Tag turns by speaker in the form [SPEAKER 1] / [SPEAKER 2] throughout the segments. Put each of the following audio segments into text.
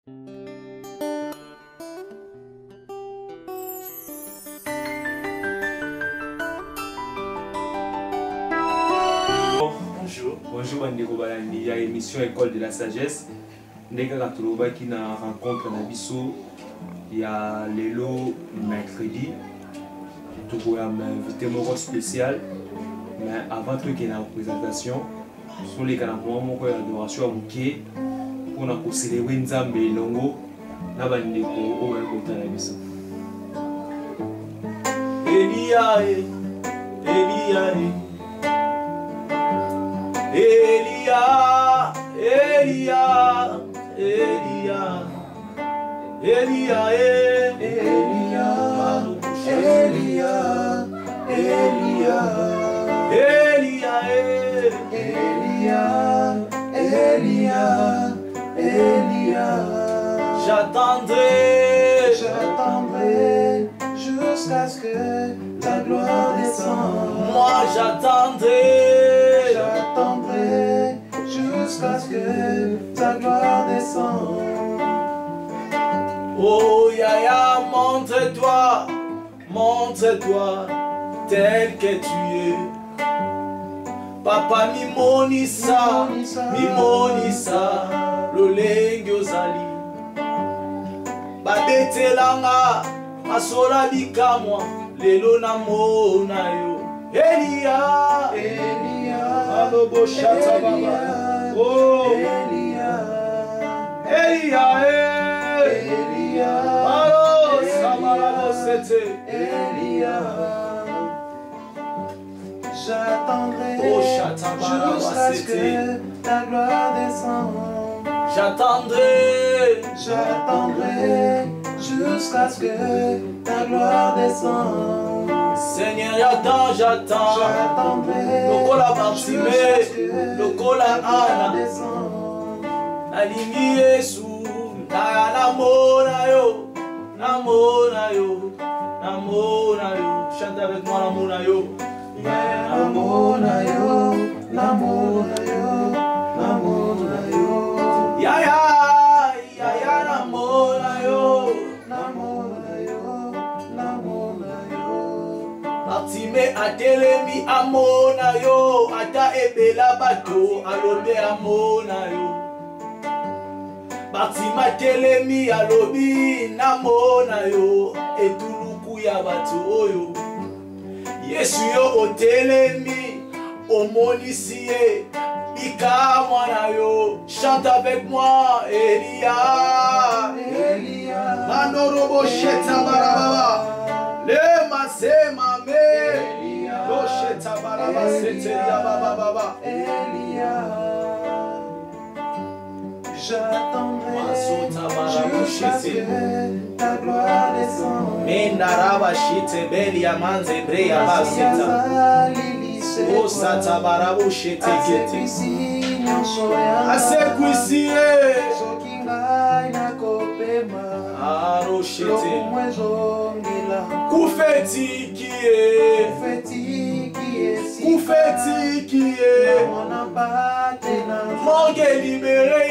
[SPEAKER 1] Bonjour, il y a l'émission École de la Sagesse. Qui na rencontre na biso, il y a Lélo mercredi. Tout pour un invité spécial. Mais avant tout qu'il y ait une présentation, sur les canaux de l'adoration pour nous célébrer Nzambe Longo, na bandeko o ekota na biso. Elia, Elia, Elia, Elia, Elia, Elia, Elia, Elia, Elia, Elia, Elia, Elia, Elia. J'attendrai, j'attendrai jusqu'à ce que ta gloire descende. Moi j'attendrai, j'attendrai jusqu'à ce que ta gloire descende. Oh Yaya, montre-toi, montre-toi tel que tu es. Papa mimonisa, mimonisa, lolenge ozali. Babetelanga, masola bikamwa, lelo na mona yo. Elia, Elia, alobo shata baba. Oh, Elia, Elia, Elia, alo samara sete. Elia, j'attendrai jusqu'à ce que ta gloire descende. J'attendrai, j'attendrai jusqu'à ce que ta gloire descende. Seigneur, j'attends, j'attends. J'attendrai. Le col a Bartimée, le col a Anna. Alingi Yesu, namona yo, namona yo, namona yo. Chante avec moi namona yo. Namona yo, namona yo, namona yo. Ya ya, ya ya namona yo, namona yo, namona yo. Bartimée atelemi amona yo, ata ebela bato alobe amona yo. Bartimée atelemi alobi namona yo, etuluku ya bato oyo. Yesu yo otelemi, omonisie, ika mwana yo. Chante avec moi, Elia, Elia. Manorobo sheta barababa, le masema me, lo sheta baraba sete ya baba baba. Elia, j'attendrai jusqu'à ce que ta gloire descende. Mendaraba shite beli amanze breya basita. O sata barabu shite kete. Asekwisi sokinga na kopema. Aro shite. Kufeti kie. Kufeti kie. Mange libere.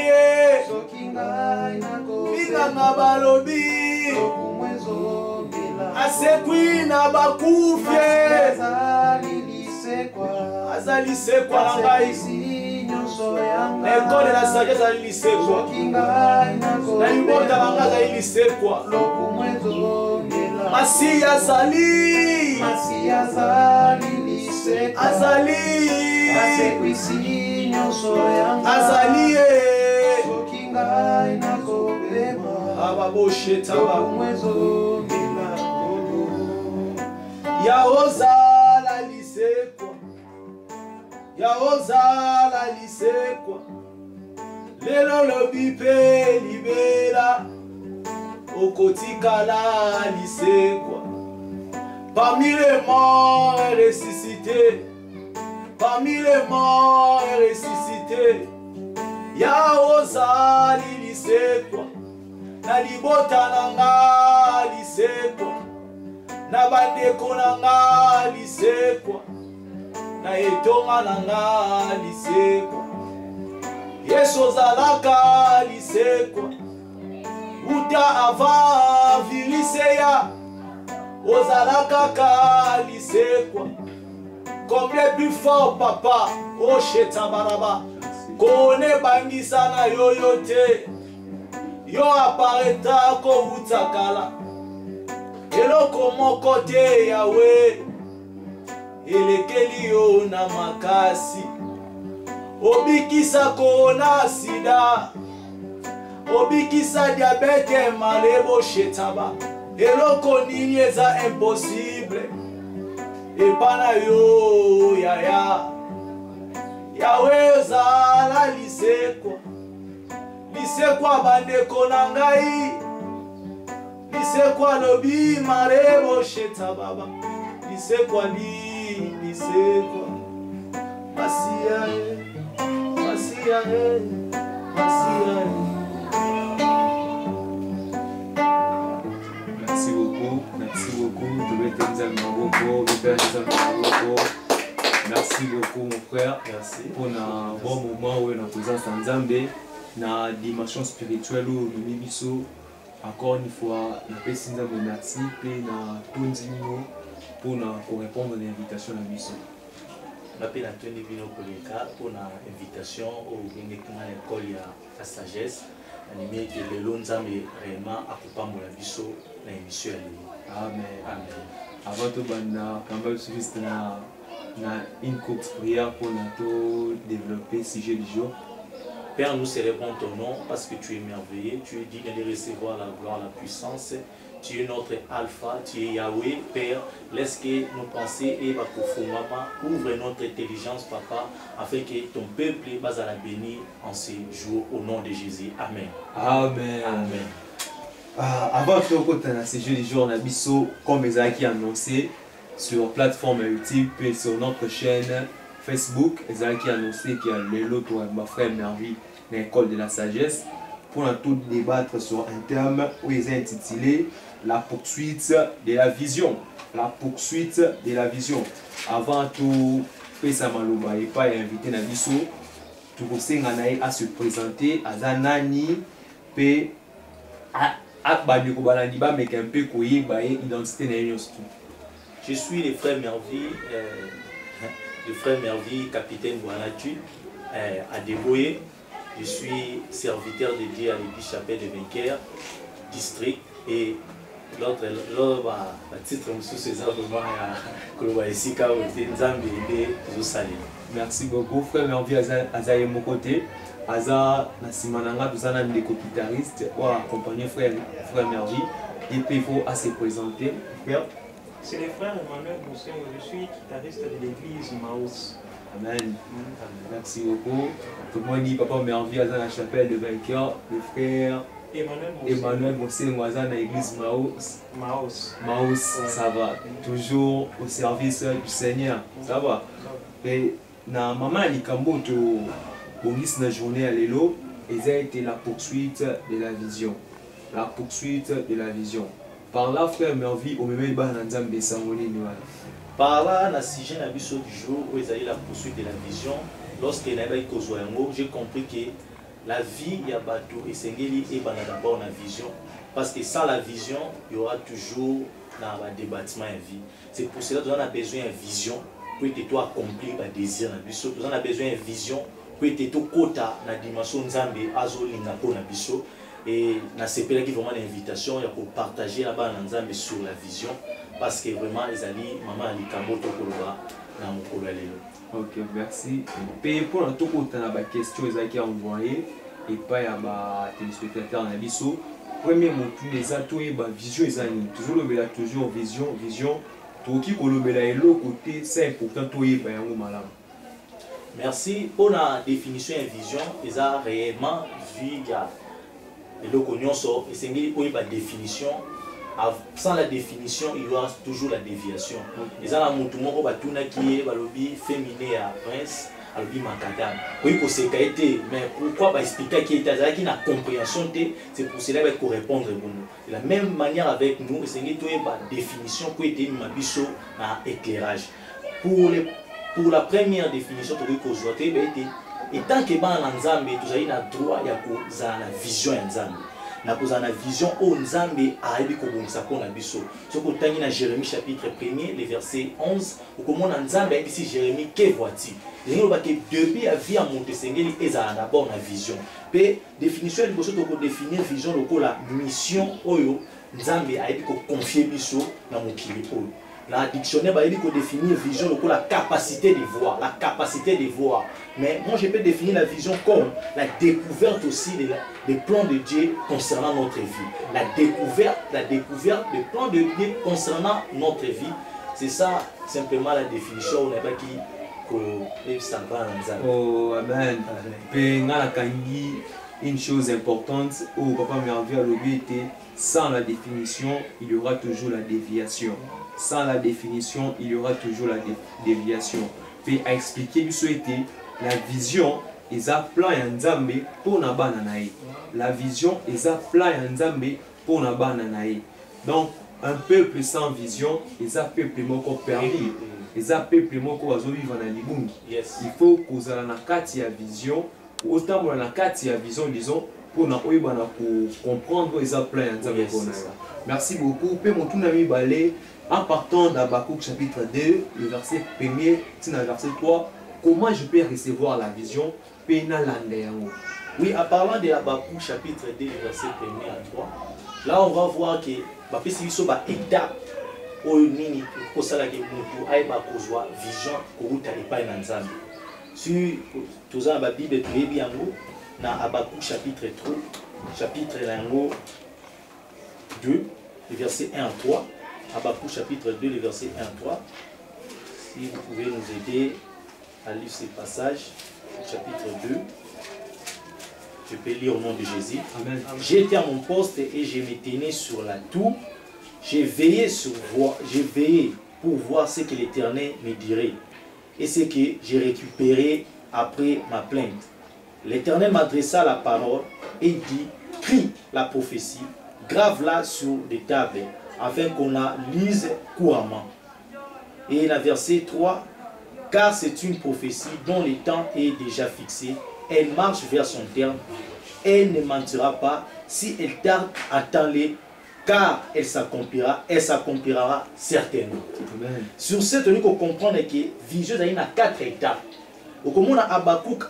[SPEAKER 1] Bina balobi. Asekwi na bakufye. Azali sekwa na ngai. L'école de la sagesse azali sekwa. Na libota banga azali sekwa. Masi azali. Masi azali sekwa. Azali. Asekwisi nyonso yanga. Azali ababosheta bamwezo ya ozala lisekwa, ya ozala lisekwa, lelo lobi pe libera, okotikala lisekwa. Parmi les morts ressuscité, parmi les morts ressuscité, ya ozali lisekwa, na libota nanga lisekwa, na bandeko nanga lisekwa, na etonga nanga lisekwa. Yesu ozalaka lisekwa,
[SPEAKER 2] uta avant viliseya ozala kaka lisekwa. Combien plus fort papa o shetabaraba kone bangisa na yoyote yo apareta ko utakala eloko moko te yawe elekeli yo na makasi obikisa kona sida obikisa diabete malebo shetaba eloko nini eza impossible epana yo yaya yawe zala lisekwa bandeko na ngai lisekwa lobi marebo shetababa lisekwa Masia
[SPEAKER 1] Merci beaucoup mon frère. Merci pour un bon moment où on présence en Zambie, na dimension spirituelle où nous biso encore une fois na pesinza merci pe na tonzino pour répondre à l'invitation à biso.
[SPEAKER 2] On appelle Anthony Bino Koleka pour l'invitation au l'école à la sagesse. Animé que le Lonzambe réellement accompagne la biso na émission.
[SPEAKER 1] Amen. Amen. Avant tout, quand même, juste une courte prière pour nous développer le sujet du jour.
[SPEAKER 2] Père, nous célébrons ton nom parce que tu es merveilleux, tu es digne de recevoir la gloire, la puissance. Tu es notre alpha, tu es Yahweh, Père. Laisse que nos pensées et ouvre notre intelligence, Papa, afin que ton peuple va la bénir en ces jours au nom de Jésus. Amen.
[SPEAKER 1] Amen.
[SPEAKER 2] Amen.
[SPEAKER 1] Avant de continuer à ce jeu du jour, on a biso comme ils ont annoncé sur la plateforme YouTube et sur notre chaîne Facebook. Ils ont annoncé qu'il y a le lot de ma frère Mervi dans l'école de la sagesse pour tout débattre sur un thème où ils ont intitulé la poursuite de la vision. La poursuite de la vision. Avant tout, Pesa Maloba et pas invité na biso tout à se présenter à Zanani P
[SPEAKER 2] je suis le frère Mervi, capitaine Boanatu, à Deboye. Je suis serviteur de Dieu à l'église chapelle de Vainqueur, district, et l'autre titre
[SPEAKER 1] merci beaucoup, frère Mervi Azaye mon côté. Aza Nasimananga, nous avons des guitaristes ou accompagner frère Mervi. Et puis il faut se présenter.
[SPEAKER 3] C'est le frère Emmanuel Moussin, je suis guitariste de l'église Maus.
[SPEAKER 1] Amen. Merci beaucoup. Tout le monde dit Papa Mervi à la chapelle de Vainqueur, le frère Emmanuel Moussin, à l'église Maus, ça va. Toujours au service du Seigneur, ça va. Et na maman Likambo Bongis na journée à l'élo, et ça a été la poursuite de la vision. La poursuite de la vision. Par là, frère Mervi, au même temps,
[SPEAKER 2] par là, dans le sujet du jour où il y a la poursuite de la vision, lorsque j'ai compris que la vie, il y a bateau et Sengeli est d'abord la vision. Parce que sans la vision, il y aura toujours un débattement de vie. C'est pour cela que nous avons besoin de vision pour que accomplir le désir. Nous avons besoin de vision pour que tu kota na dimension nzambe azolinga pona biso et na sepela qui vraiment l'invitation ya pour partager là-bas nzambe sur la vision parce que vraiment les ali maman ali kamoto koloba na mokolo lelo.
[SPEAKER 1] OK, merci. Et pour tout kota na ba question ezaki envoyé et pas ya ba téléspectateurs na biso. Premier mot les atoye ba vision ezani toujours le toujours vision to ki kolobela elo côté c'est important toye ba yango malamu.
[SPEAKER 2] Merci pour la définition et vision. Ils ont réellement vu le cognon et c'est une définition. Sans la définition, il y aura toujours la déviation. Ils ont la moutoumon qui est le féminin à prince, à l'obi macadam. Oui, mais pourquoi expliquer qu'il y a une compréhension, c'est pour cela qu'il faut répondre. De la même manière avec nous, c'est une définition qui est une éclairage. Pour la première définition, et tant que nous avons le droit de la vision, na kozala na vision oyo nzambe ayebi kobongisa mpona biso. Soki otangi na Jérémie chapitre 1er le verset 11 okomona nzambe ayebisi Jérémie ke voici ndenge lobaki depuis ya vie ya moto esengeli ezala d'abord na vision mpe définition ya liboso tokodéfinir vision lokola mission oyo nzambe ayebi koconfie biso na mokili oyo. La dictionnaire va définir vision la capacité de voir, la capacité de voir. Mais moi je peux définir la vision comme la découverte aussi des plans de Dieu concernant notre vie. La découverte des plans de Dieu concernant notre vie. C'est ça simplement la définition. On n'a pas qui
[SPEAKER 1] oh amen. Une chose importante où Papa Merveille a l'obéité, sans la définition, il y aura toujours la déviation. Sans la définition, il y aura toujours la déviation. Puis à expliquer, la vision est un plan Nzambe pour na bananae. La vision est un plan Nzambe pour na bananae. Donc un peuple sans vision, est un peuple moko perdu. Est un peuple moko vivre na libungi. Il faut que vous ayez na vision, autant na vision disons pour na comprendre les plans Nzambe pour na. Merci beaucoup. Pe mon ami balé. En partant d'Habakkuk chapitre 2, le verset 1er, le verset 3, comment je peux recevoir la vision? Oui,
[SPEAKER 2] en parlant de Habakkuk chapitre 2, le verset 1er à 3, là on va voir que c'est une étape où nini kosala ke mutu aiba kozwa vision koruta epai na Nzambe. Si toza na Bible toyebi yango na Habakkuk chapitre 3, chapitre 2, le verset 1 à 3. Habakkuk chapitre 2, le verset 1 à 3. Si vous pouvez nous aider à lire ces passages, chapitre 2. Je peux lire au nom de Jésus. Amen. J'étais à mon poste et je me tenais sur la tour. J'ai veillé pour voir ce que l'Éternel me dirait et ce que j'ai récupéré après ma plainte. L'Éternel m'adressa la parole et dit, crie la prophétie, grave-la sur des tables, afin qu'on la lise couramment. Et la verset 3, car c'est une prophétie dont le temps est déjà fixé, elle marche vers son terme, elle ne mentira pas, si elle tarde, attends-les, car elle s'accomplira certainement. Amen. Sur cette on peut comprendre que vision a 4 étapes. Au comment Habakkuk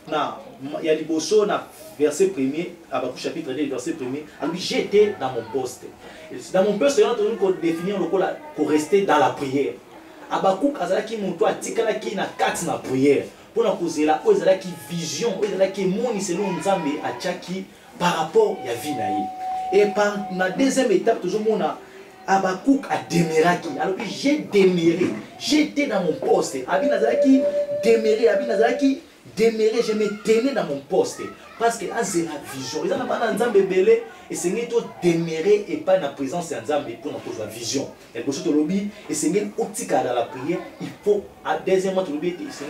[SPEAKER 2] na ya liboso na verset 1er, Habakkuk chapitre 2 verset 1er, alors j'étais dans mon poste. Dans mon poste, on peut définir le rôle pour rester dans la prière. Habakkuk azalaki monto atikala ki na kati na prière. Pour na kozela o ezalaki vision, o ezalaki moni selon Nzambe atiaki par rapport ya vie na ye. Et par la deuxième étape, toujours mon Habakkuk a déméraki. Alors que j'ai déméré, j'étais dans mon poste. Abinazaki déméré, Abinazaki déméré, je me tenais dans mon poste. Parce que là, c'est la vision. Ils n'ont pas Nzambe belé et c'est tout déméré et pas dans la présence de Nzambe pour nous la vision. Et pour ce lobby, et c'est optica dans la prière, il faut à deuxièmement lobby, c'est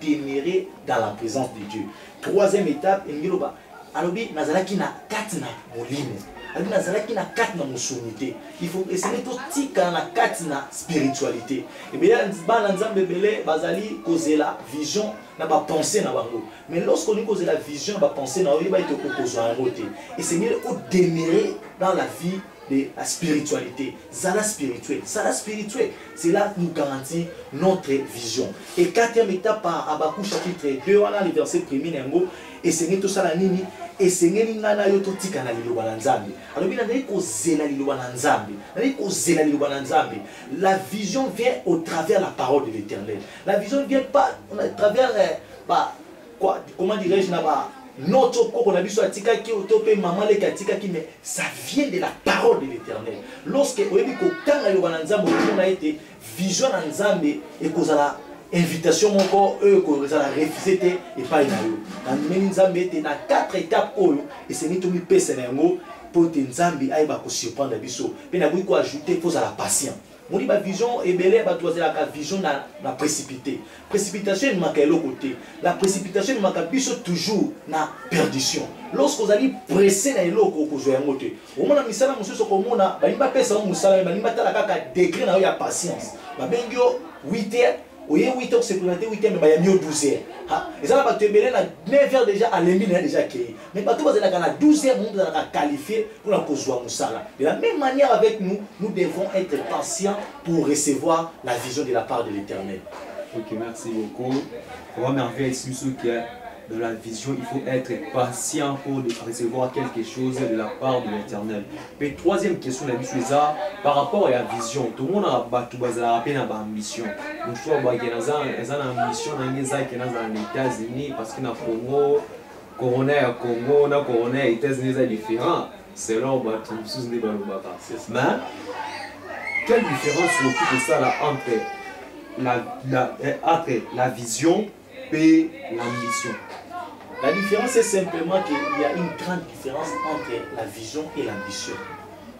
[SPEAKER 2] déméré dans la présence de Dieu. Troisième étape, il y a alors nazalaki na kati na molimo alors nazalaki na kati na musumité il faut essayer to tika na kati na spiritualité et bien bana nzambe belé bazali kozela vision na ba penser na bango mais lorsqu'on dit kozela vision ba penser na oyi ba ito kokozwa en route et Seigneur au demeurer dans la vie de la spiritualité, Zala spirituel, c'est là que nous garantit notre vision. Et quatrième étape par Habakkuk chapitre 2, on a le verset premier n'engo et Seigneur tout ça la nini et Seigneur n'ana yo totika na liloba na Nzambe. Alors bien na ko zela liloba na Nzambe, na ko zela liloba na Nzambe. La vision vient au travers la parole de l'Éternel. La vision ne vient pas à travers quoi, comment dirais-je là-bas. Notre corps, mais ça vient de la parole de l'Éternel. Lorsque on a été vision en Nzambe et qu'on a invitation mon corps eux qu'on a refusé et pas une autre. Nzambe était dans 4 étapes et c'est tout mis pèse n'engo pour que Nzambe aille ba ko surprendre biso. Mais na ko ajouter faut à la patience. Mon dit vision et belé ba doit la vision na précipité. Précipitation il manque l'autre côté. La précipitation il manque biso toujours na perdition. Lorsque vous allez presser na l'autre ko zo yangote. Au moins na misala mususu ko mona ba imba pesa musala ba imba tala kaka degré na ya patience. Ba bengio 8h Oye 8h se présenter 8h mais il y a mieux 12h. Et ça va te belé na 9h déjà à l'émi déjà accueilli. Mais pas tout va être à 12h monde va qualifier pour la cause musala. De la même manière avec nous, nous devons être patients pour recevoir la vision de la part de l'Éternel.
[SPEAKER 1] Ok, merci beaucoup. On va merveiller ici qui est dans la vision, il faut être patient pour recevoir quelque chose de la part de l'Éternel. Mais troisième question, la mission par rapport à la vision, tout le monde a une ambition. Donc, je vois qu'il y a une ambition dans les États-Unis parce que dans le Congo, coronaire Congo, na coronaire États-Unis est différent. Selon mais quelle différence trouve-t-il ça là entre la vision et l'ambition?
[SPEAKER 2] La différence c'est simplement qu'il y a une grande différence entre la vision et l'ambition.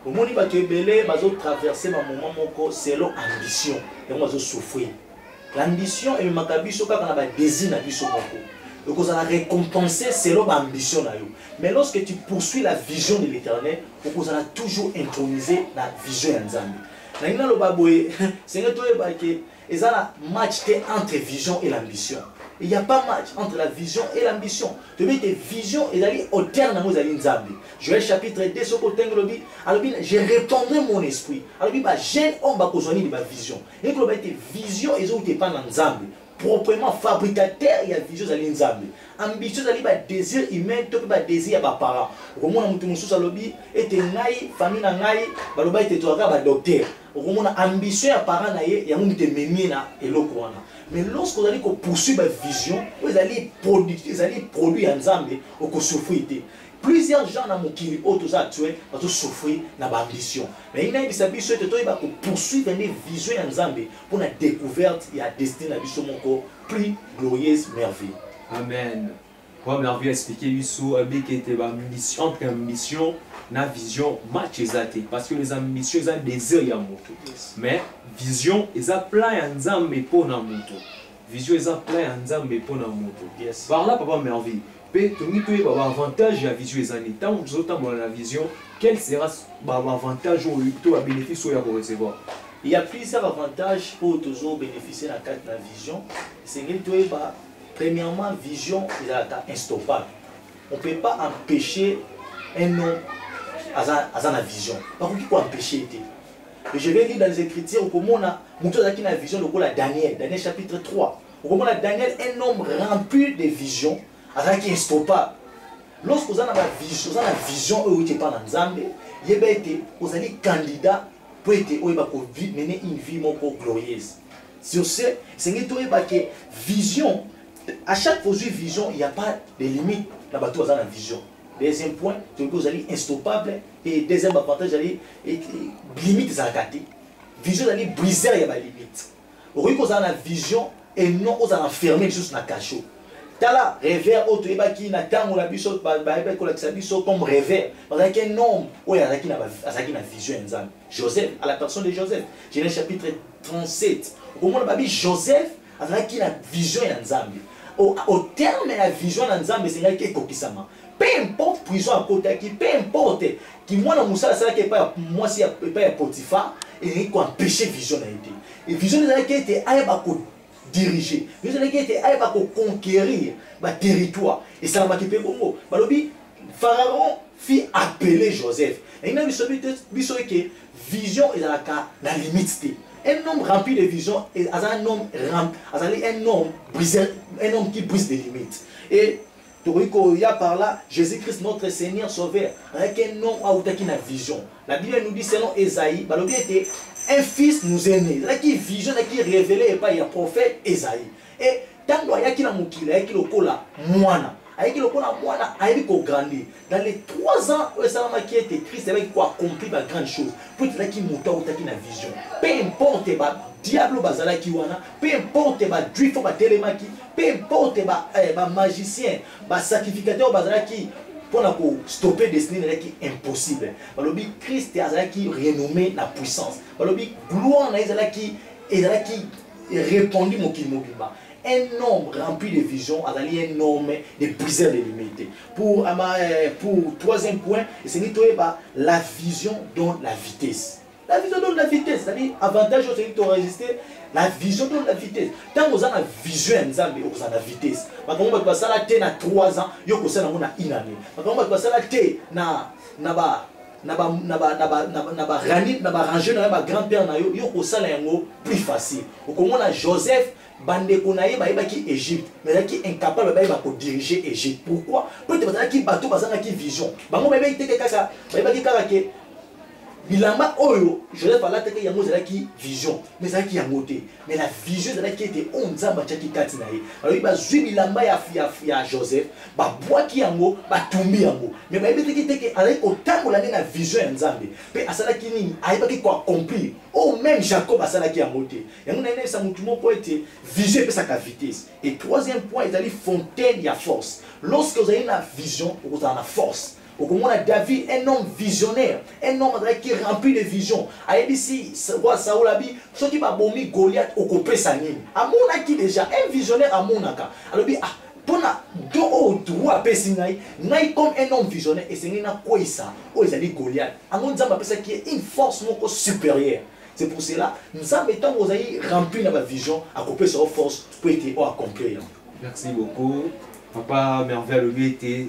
[SPEAKER 2] Au moment où tu vas traverser un moment selon l'ambition, et on va souffrir. L'ambition est un désir de l'ambition. Donc on va récompenser selon l'ambition. Mais lorsque tu poursuis la vision de l'Éternel, on va toujours introniser la vision de Nzambe. C'est un match entre vision et l'ambition. Il n'y a pas match entre la vision et l'ambition. Tu veux tes visions et d'aller au terme de Nzambe. Joël chapitre 2, je répandrai mon esprit. Alors, jeune homme va besoin de ma vision. Et que tes visions, elles ont été pas dans Nzambe. Proprement fabricateur, il y a vision de Nzambe. Ambition, il y a désir humain, il y a désir de parents. Au moment où tu me soucies, et naï, famille naï, il y a docteur. Au moment où ambition à parents naï, il y a un mémé et l'autre. Mais lorsque vous allez poursuivre la vision, vous allez produire un Nzambe au souffrir. Plusieurs gens dans mon kiri autres actuels vont souffrir dans l'ambition. Mais il y a des ambitions qui vont poursuivre les visions de Nzambe pour la découverte et la destinée de l'ambition plus glorieuse merveille.
[SPEAKER 1] Amen. Pour merveille expliquer l'issue qui était mission entre ambition et vision match exact parce que les ambitions ont des désirs à moto. Mais vision ils ont plein de Nzambe pour na moto. Vision ils ont plein de Nzambe pour na moto. Par là papa merveille. Tu as avantage de la vision des années. Tant que vous avez la vision, quel sera l'avantage ou le bénéfice que vous recevoir?
[SPEAKER 2] Il y a plusieurs avantages pour toujours bénéficier de la vision. C'est que premièrement, la vision est instoppable. On ne peut pas empêcher un homme à la vision. Par contre, qui peut empêcher? Je vais lire dans les Écritures au moment où on a la vision de Daniel chapitre 3. Au moment où Daniel, un homme rempli de vision, qui est instoppable. Lorsque vous avez la vision où vous n'êtes pas dans Nzambe, vous êtes candidat pour mener une vie glorieuse. Sur ce, c'est que vision, à chaque vision, il n'y a pas de limite dans la vision. Deuxième point, vous allez instoppable. Et deuxième avantage, vous allez limite à la vision, vous allez briser les limites. Vous avez la vision et non vous allez enfermer les choses dans la cachot. Tala rêveur auto ebaki na tango la biso ba ko la biso comme rêveur parce qu'un homme où il y a qui na vision Nzambe Joseph à la personne de Joseph Genèse chapitre 37 au moment babi Joseph a qui na vision Nzambe au terme de la vision Nzambe c'est qui kokisama peu importe prison à côté qui peu importe qui moi na musala ça qui pas moi si pas Potiphar et qui empêcher vision na été et vision na qui était ayeba ko diriger. Vous allez conquérir le territoire. Et ça va quitter Congo. Pharaon fit appeler Joseph. Et il a dit que vision est la limite. Un homme rempli de vision est un homme qui brise des limites. Et il y a par là Jésus-Christ, notre Seigneur Sauveur, avec un homme qui a une vision. La Bible nous dit selon Esaïe, un fils nous est né. Qui vision, qui révélé par le prophète Esaïe. Et tant qu'il y a qui la moukila, qui le cola, moana. Avec le cola, moana, avec le grandi. Dans les 3 ans, où qui était Christ, avec quoi accompli la grande chose. Pour être là qui monta ou qui na vision. Peu importe, diable bazala qui wana, peu importe, juif ou télémaki, peu importe, magicien, sacrificateur bazala qui. Pour stopper des destinée qui est impossible. Christ est qui renommé la puissance. Gloire qui répandue mon kilomobima. Un homme rempli de vision, un homme de briseur de limites. Pour troisième point, c'est la vision dans la vitesse. La vision donne la vitesse. C'est-à-dire, avantage, c'est de résister. La vision donne la vitesse. Tant que vous avez la vision, vous avez la vitesse. Quand vous avez la tête à 3 ans, vous avez une année. Quand vous avez la tête na ranger na grand-père na yo kosala yango plus facile. Okomona Joseph bandeko na ye bayebaki Égypte mais qui incapable bayeba ko diriger Égypte. Pourquoi? Peut-être bazaki bateau bazaki vision. Bango bayebaki teke kaka bayebaki kaka ke bilamba oyo Joseph ala teke yango zalaki vision mais zalaki yango te mais la vision zalaki était on nzamba tchaki kati na ye. Alors ba zwi bilamba ya Joseph ba boaki yango ba tumbi yango mais bayebaki teke ala ko tambola na vision ya nzambe pe asalaki nini ayebaki ko accomplir oh même Jacob asalaki yango te yango na ene sa mutu moko ete vision pe sa vitesse. Et troisième point ezali fontaine ya force. Lorsque vous avez une vision vous avez la force. Au moment où David, un homme visionnaire, un homme qui est rempli de vision. A dit si Saoul a dit, ce qui va bomber Goliath au copé sanguine. À mon qui déjà, un visionnaire à mon aka. Alors dit, ah, pour na do droit pessinai, naï comme un homme visionnaire et c'est n'a quoi ça? Oh, ils a dit Goliath. À mon zamba ça qui est une force beaucoup supérieure. C'est pour cela, nous avons mettons vous avez rempli la vision, à couper sur force pour être accompli.
[SPEAKER 1] Merci beaucoup. Papa Merveille était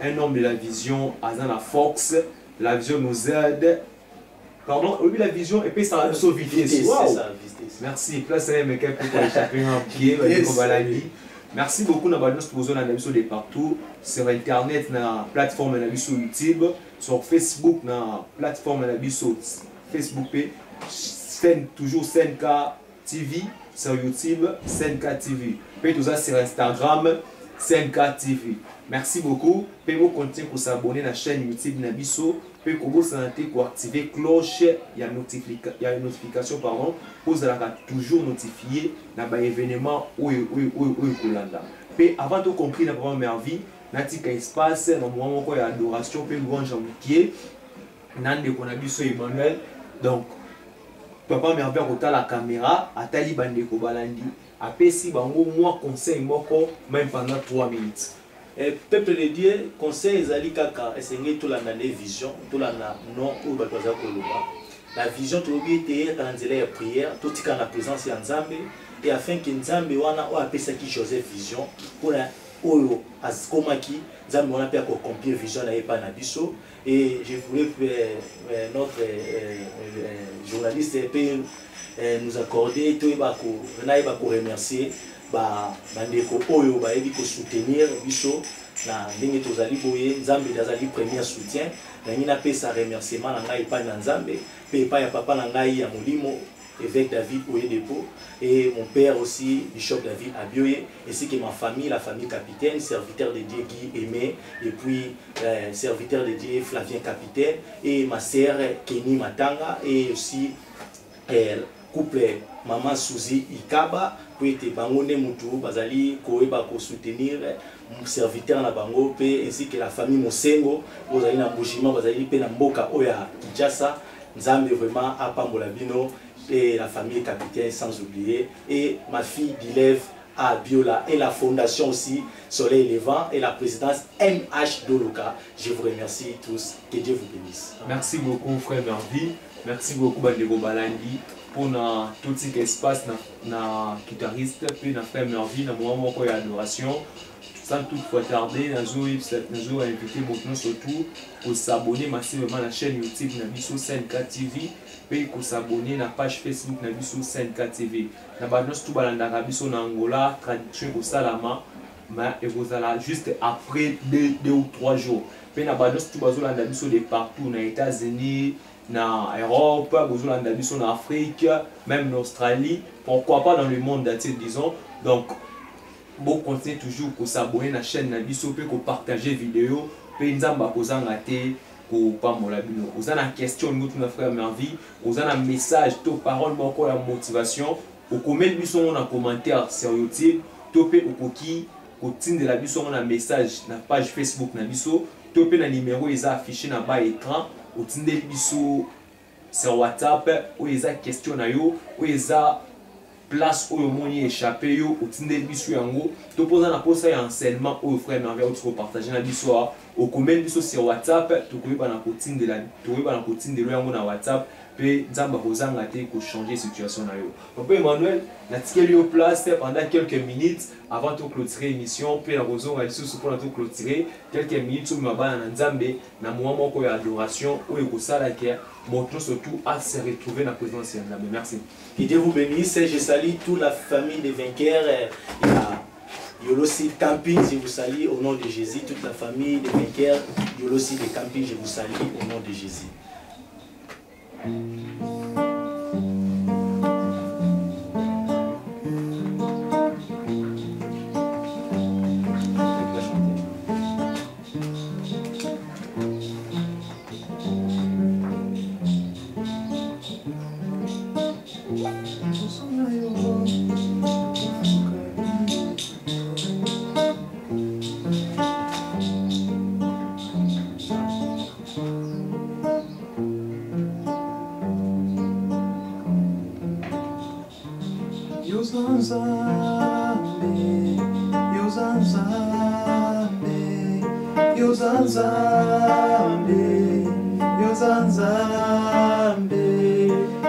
[SPEAKER 1] un homme de la vision, à la force, la vision nous aide. Pardon, oui, la vision et puis ça a une vitesse. Wow. Merci. Place à mes quelques pour échapper un pied, merci beaucoup. Nous avons besoin de partout sur internet, dans la plateforme sur YouTube, sur Facebook, dans la plateforme sur Facebook, toujours 5K TV, sur YouTube, 5K TV. Puis tout ça sur Instagram, 5K TV. Merci beaucoup. Pouvez-vous continuer pour s'abonner à la chaîne YouTube Nabiso. Pouvez-vous santé pour activer cloche. Il y a une notification pardon. Pour toujours notifier dans les événements où Kolanda. Puis avant de comprendre la première vie, nati ka espace dans moment où il y a adoration puis louange en pied. Nande Konabiso Emmanuel. Donc papa merveille à la caméra, atali bandeko balandi. Après si bango moi conseil moko même pendant 3 minutes.
[SPEAKER 2] Peuple de Dieu, conseil ezali kaka esengeli tolanda na vision, tolanda non ou bato baza koloba. La vision tolobi ete na nzela ya prière, totika na présence ya Nzambe et afin que Nzambe wana o apesaki Joseph vision pona oyo azkomaki Nzambe wana pe ko accomplir vision na epa na biso. Et je voulais que notre journaliste peut nous accorder toyeba ko remercier bandeko oyo bayebi ko soutenir biso na ndenge tozali boye Nzambe dazali premier soutien na ngina pesa remerciement na ngai pa na Nzambe pe pa ya papa na ngai ya molimo évêque David Oyedepo et mon père aussi bishop David Abioye ainsi que ma famille, la famille Capitaine, serviteur de Dieu Guy Aimé et puis serviteur de Dieu Flavien Capitaine et ma sœur Kenny Matanga et aussi couple maman Suzy Ikaba pour être bangone mutu bazali koeba ko soutenir serviteur na bango pe ainsi que la famille Mosengo bazali na mbujima bazali pe na mboka oya Kinshasa. Nzambe vraiment apambola bino et la famille Capitaine sans oublier et ma fille d'élève à Biola et la fondation aussi Soleil Levant et la présidence MH Doloka. Je vous remercie tous, que Dieu vous bénisse.
[SPEAKER 1] Merci beaucoup frère Mervi, merci beaucoup Bandego Balandi pour tout cet espace na guitariste puis na frère Mervi na moment où il y a adoration. Sans toutefois tarder, nous avons invité maintenant surtout pour s'abonner massivement à la chaîne YouTube Nabiso 5K TV et pour s'abonner à la page Facebook Nabiso 5K TV. Nous avons tout balandaka biso na Angola, traduction au Salama, mais vous allez juste après 2 ou 3 jours. Puis nous avons tout balandaka biso de partout, aux États-Unis, en Europe, vous allez biso en Afrique, même en Australie, pourquoi pas dans le monde entier disons. Donc bon continuez toujours pour s'abonner à la chaîne Nabiso et pour partager vidéo puis nzamba kozanga te ko pamola bino ozana question notre frère Mervi ozana message to parole moko ya motivation au comment biso on a commentaire sur YouTube topé okoki ko tindela biso on a message na page Facebook Nabiso topé na numéro eza affiché na bas écran o tindeli biso sur WhatsApp ou eza question na yo ou eza place où on y échappé yo au tindel biso yango to posa na posa ya enseignement au frère Merveille au partager na biso okomeli biso sur WhatsApp tokoyeba na kotindela yango na WhatsApp pe nzamba kozanga te ko changer situation na yo. Papa Emmanuel na tikeli yo place pendant quelques minutes avant de clôturer l'émission pe na kozonga lisusu pour na to clôturer quelques minutes sur mabana na nzambe na moment moko ya adoration ou ekosala ke montre surtout à se retrouver dans la présence de Nzambe. Merci.
[SPEAKER 2] Que Dieu vous bénisse. Je salue toute la famille des vainqueurs. Yolosi Camping, je vous salue au nom de Jésus. Toute la famille des vainqueurs. Yolosi de Camping, je vous salue au nom de Jésus.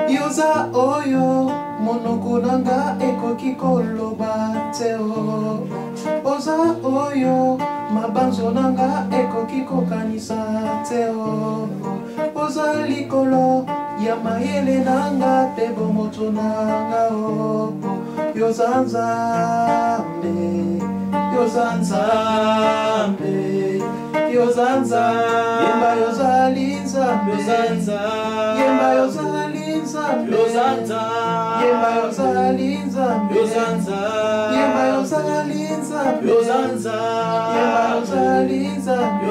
[SPEAKER 4] Yoza oyo monokunanga ekoki koloba teo. Oza oyo mabanzo nanga ekoki kokanisa teo. Oza likolo ya mayele nanga pe bomoto nanga o. Yoza nzambe, yoza nzambe, yoza nzambe, yemba yoza linzambe, yemba yoza linzambe, yemba yoza linzambe, yemba yoza linzambe, yemba yoza linzambe,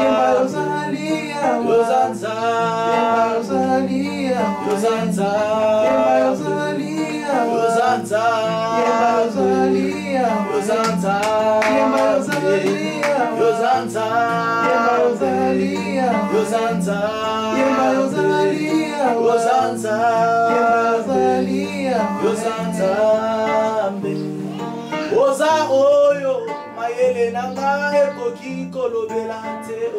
[SPEAKER 4] yemba yoza liya, yemba yoza liya, yemba yoza liya, yemba yoza liya, yemba yoza liya, yemba yoza liya, yemba yoza liya, yemba yoza liya.
[SPEAKER 2] Oza oyo mayele nanga ekoki kolobela te o.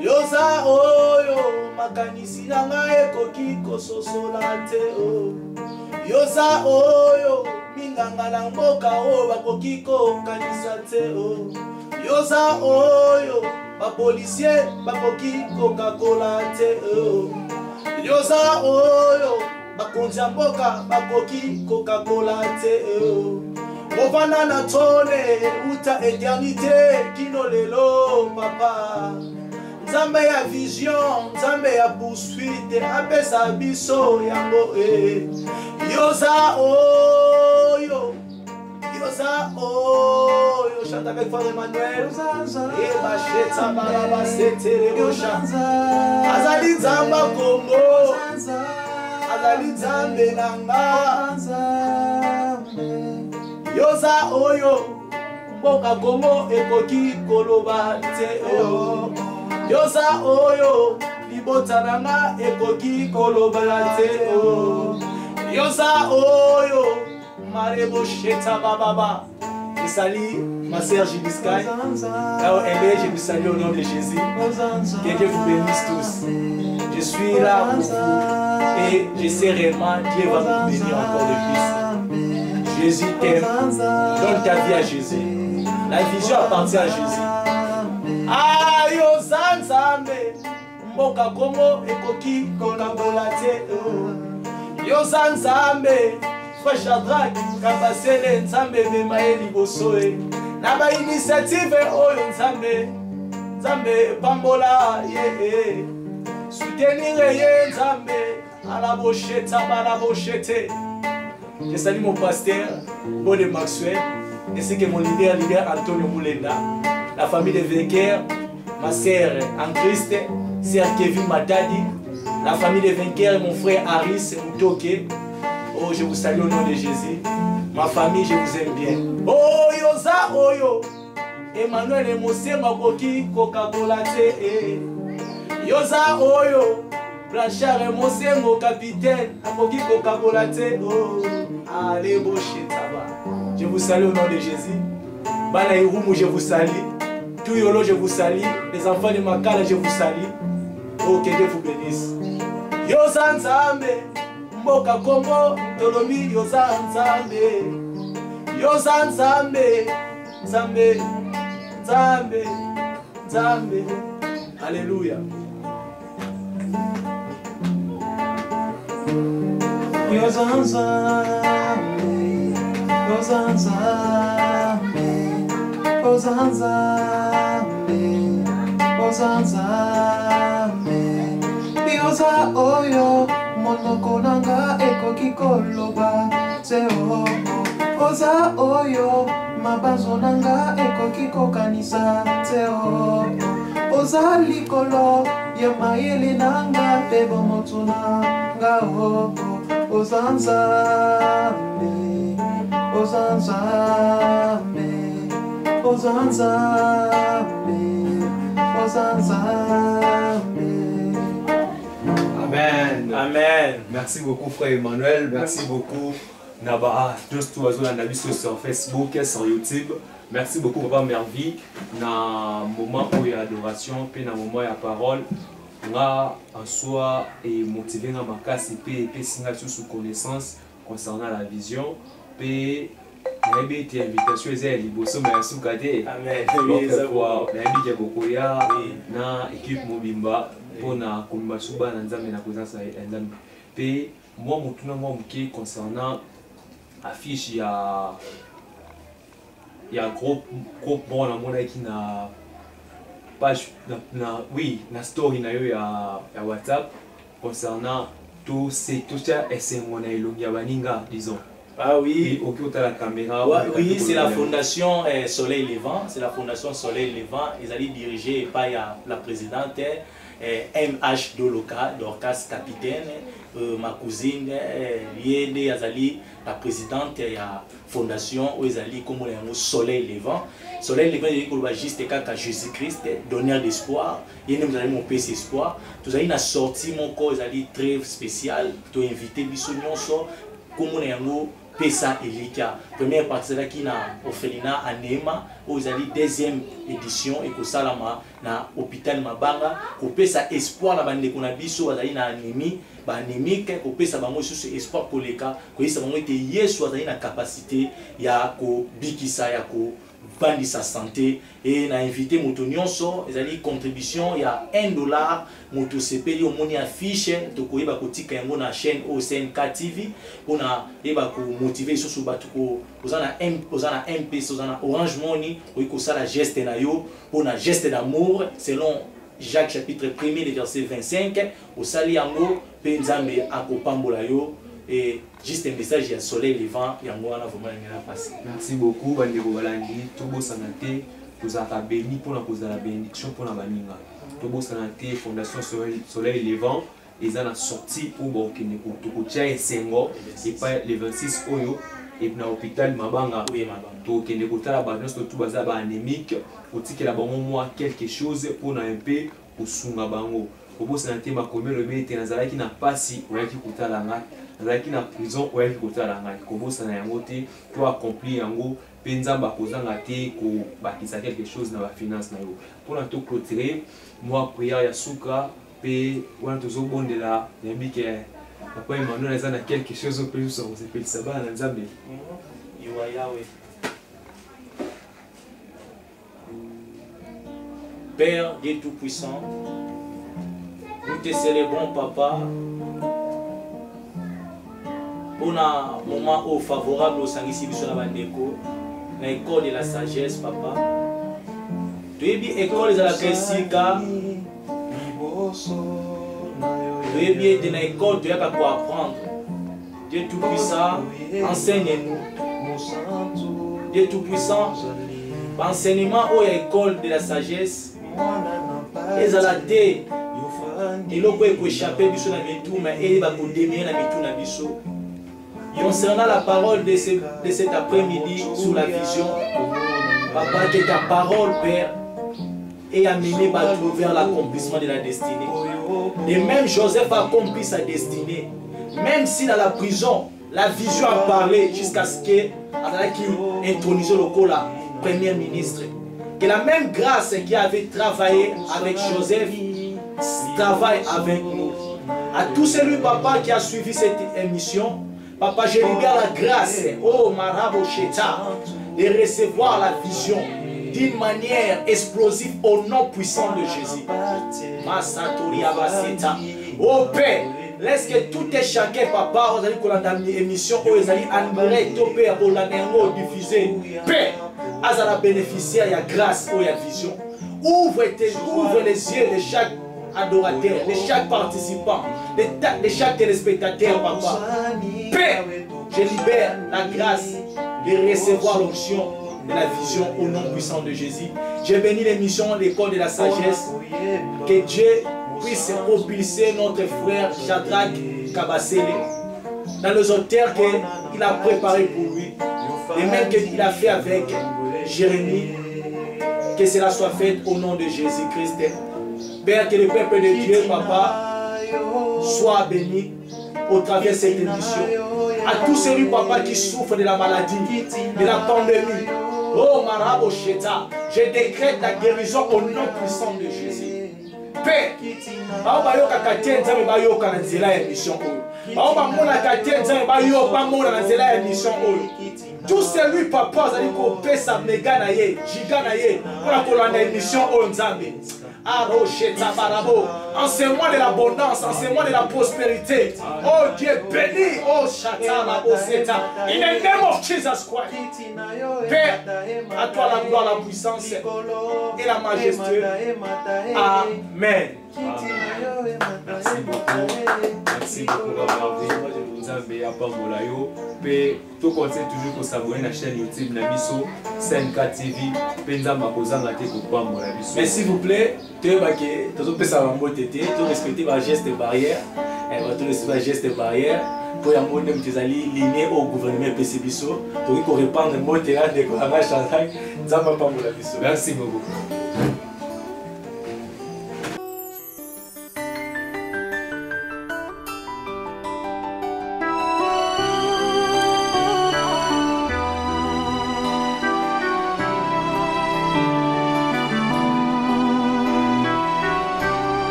[SPEAKER 2] Yoza oyo makanisi nanga ekoki kososola te o. Yoza oyo minganga na mboka o bakoki kokanisa te o. Yoza oyo bapolisier bakoki kokakola te o. Yoza oyo bakonzi ya mboka bakoki kokakola te o. Ovana na tone uta eternité kino lelo papa. Nzambe ya vision, nzambe ya poursuite, apesa biso yango e. Yoza oyo, yoza oyo. Chante avec Frère Emmanuel. E bacheta baraba setere bosha. Azali nzamba Congo, azali nzambe nanga. Yoza oyo, mboka Congo ekoki koloba te o. Yoza oyo, libota nanga ekoki koloba te o. Yoza oyo, marebo sheta bababa. Je salue ma sœur Jibiskai. Là où elle est, je vous salue au nom de Jésus. Que Dieu vous bénisse tous. Je suis là pour vous et je sais réellement Dieu va vous bénir encore de plus. Jésus t'aime. Donne ta vie à Jésus. La vision appartient à Jésus. Ah, yoza nzambe. Mboka Congo ekoki kokabola te o. Yoza nzambe. Frère Shadrach, Kabasele, Nzambe, Memae, Libosoe. Naba initiative, Oyo, Nzambe, Nzambe, Pambola, ye. Soutenir, ye, Nzambe, à la bochette, à la bochette. Je salue mon pasteur, Bode Maxwell, ainsi que mon leader Antonio Moulenda, la famille des vainqueurs, ma sœur en Christ, sœur Kevin Matadi, la famille des vainqueurs, mon frère Aris Moutoke. Oh, je vous salue au nom de Jésus. Ma famille, je vous aime bien. Oh, yoza oyo. Emmanuel et Mose Makoki Coca-Cola te. Yoza oyo. Blanchard et Mose mon capitaine Makoki Coca-Cola te. Oh, allez, boché, ça va. Je vous salue au nom de Jésus. Bana Irumu, je vous salue. Tout Yolo, je vous salue. Les enfants de Makala, je vous salue. Oh, que Dieu vous bénisse. Yoza Nzambe, Mboka Kombo, Tolomi, Yoza Nzambe. Yoza Nzambe, Nzambe, Nzambe, Nzambe. Alléluia.
[SPEAKER 4] Yoza Nzambe, Yoza Nzambe, Yoza Nzambe, Yoza Nzambe. Yoza oyo, monoko nanga ekoki koloba, se o. Yoza oyo, mabanzo nanga ekoki kokanisa, se o. Yoza likolo, ya mayele nanga pe bomotuna, nga o. Yoza Nzambe, Yoza Nzambe, Yoza Nzambe, Yoza Nzambe.
[SPEAKER 1] Amen.
[SPEAKER 2] Amen.
[SPEAKER 1] Merci beaucoup frère Emmanuel, merci beaucoup Naba, tous les oiseaux sur Facebook, sur YouTube. Merci beaucoup Papa Mervi na moment où il y a adoration, puis na moment où il y a parole. Nga en soi et motivé na makasi pe singa sous connaissance concernant la vision pe na été invitation ezali liboso mais sukate.
[SPEAKER 2] Amen.
[SPEAKER 1] Kwa na yebike bokoya na équipe mobimba pona komba suba na nzambe na présence ya nzambe pe moi mutuna moi muke concernant affiche ya groupe bon na mona ki na page oui na story na yo ya WhatsApp concernant tout ça esengo na elongi ya baninga disons.
[SPEAKER 2] Ah oui.
[SPEAKER 1] Ok, la caméra.
[SPEAKER 2] Oui, c'est la fondation Soleil Levant. C'est la fondation Soleil Levant. Ils allaient diriger par la présidente MH Doloka, Dorcas Capitaine, ma cousine Liende Azali, la présidente de la fondation où ils allaient comme le Soleil Levant. Soleil Levant, il y a juste qu'à Jésus-Christ, donneur d'espoir. Il y a mon PC espoir. Tout allez sorti mon corps, ils allaient très spécial. Tu as invité Bissonion so comme on est Pesa Elika. Première partie c'est là qui na orphelinat à Nema où ils allaient deuxième édition et que ça là na hôpital Mabanga ko pesa espoir la bande qu'on a biso azali na anémie ba anémique ko pesa bango sous espoir koleka ko isa bango te yesu azali na capacité ya ko bikisa ya ko vandi sa santé et na invité moto nyonso ezali contribution ya $1 moto sepeli omoni affiche to koyeba kotika yango na chaîne OCNK TV pona eba ko motiver so bato ko ozana MP ozana Orange Money ko sala geste na yo pona geste d'amour selon Jacques chapitre 1er verset 25 osali yango pe nzambe akopambola yo. Et juste un message à Soleil Levant et à moi là vraiment il a passé.
[SPEAKER 1] Merci beaucoup Bandeko Balandi, Tobo Sanate, vous avez béni pour la cause de la bénédiction pour la baninga. Tobo Sanate, Fondation Soleil Levant, ils ont sorti pour Bokene pour Tokotia et Sengo et pas les 26 Oyo et puis dans l'hôpital Mabanga.
[SPEAKER 2] Oui Mabanga.
[SPEAKER 1] Tokene Kota la balance tout bazar anémique, pour dire que la bango moi quelque chose pour un peu pour Sunga Bango. Tobo Sanate m'a commis le métier dans qui n'a pas si ou qui Kota la ngat. Zaki na prison ou elle côté la ngai kobosa na yango te to accomplir yango penza ba kozanga te ko bakisa quelque chose na ba finance na yo pour na to clôturer moi prière ya suka pe wana tozo bondela yambi ke papa Emmanuel na quelque chose au plus sur se pelisa ba na nzambe
[SPEAKER 2] Iwa Yahweh. Père Dieu tout-puissant, nous te célébrons papa. On a un moment favorable au Sangisi Biso na Bandeko, na école de la sagesse, papa. Tu es bien école de la Kessika. Tu es bien de l'école, tu as qu'à quoi apprendre. Dieu tout-puissant, enseigne-nous. Dieu tout-puissant, enseignement au école de la sagesse. Et à la thé, il faut échapper Biso na bitou, mais il va pour démier na bitou na Biso. Concernant la parole de cet après-midi sur la vision, papa, que ta parole, Père, ait amené Batou vers l'accomplissement de la destinée. Et même Joseph a accompli sa destinée. Même si dans la prison, la vision a parlé jusqu'à ce qu'il intronisé le premier ministre. Que la même grâce qui avait travaillé avec Joseph travaille avec nous. À tous celui, papa, qui a suivi cette émission, papa, je libère la grâce, oh Marabo Sheta, de recevoir la vision d'une manière explosive au nom puissant de Jésus. Masatori Abaseta. Oh Père, laisse que tout et chacun, papa, vous allez dans l'émission, vous allez en direct, au Père, pour la diffuser. Père, vous allez bénéficier de la grâce ou de la vision. Ouvre les yeux de chaque adorateur, de chaque participant, de chaque téléspectateur, papa. Père, je libère la grâce de recevoir l'onction de la vision au nom puissant de Jésus. Je bénis l'émission L'école de la sagesse. Que Dieu puisse propulser notre frère Shadrach Kabasele dans les auteurs qu'il a préparés pour lui. Et même qu'il a fait avec Jérémie. Que cela soit fait au nom de Jésus-Christ. Père, que le peuple de Dieu, papa, soit béni au travers de cette émission. À tous ceux, papa, qui souffrent de la maladie, de la pandémie. Oh, Marabo Sheta, je décrète la guérison au nom puissant de Jésus. Père, tout celui, papa, vous allez couper sa méga naïe, giga naïe, pour la colonne émission au Nzambe. Enseigne-moi de l'abondance, enseigne-moi de la prospérité. Oh Dieu béni, oh Shatama, oh Seta. In the name of Jesus Christ. Père, à toi la gloire, la puissance et la majesté. Amen.
[SPEAKER 1] Merci beaucoup. Merci beaucoup d'avoir vu. Nzambe apambola yo. Pe to continue toujours pour s'abonner à la chaîne YouTube Nabiso SNK TV. Pe Nzamba kozanga te ko pambola biso.
[SPEAKER 2] Mais s'il vous plaît, tu respecter les gestes barrières. Tu respecter les gestes barrières. Pour y avoir des alliés lignés au gouvernement PCBiso. Tu répondre au mot terrain de Koranga Chantal. Nzamba pambola biso.
[SPEAKER 1] Merci beaucoup.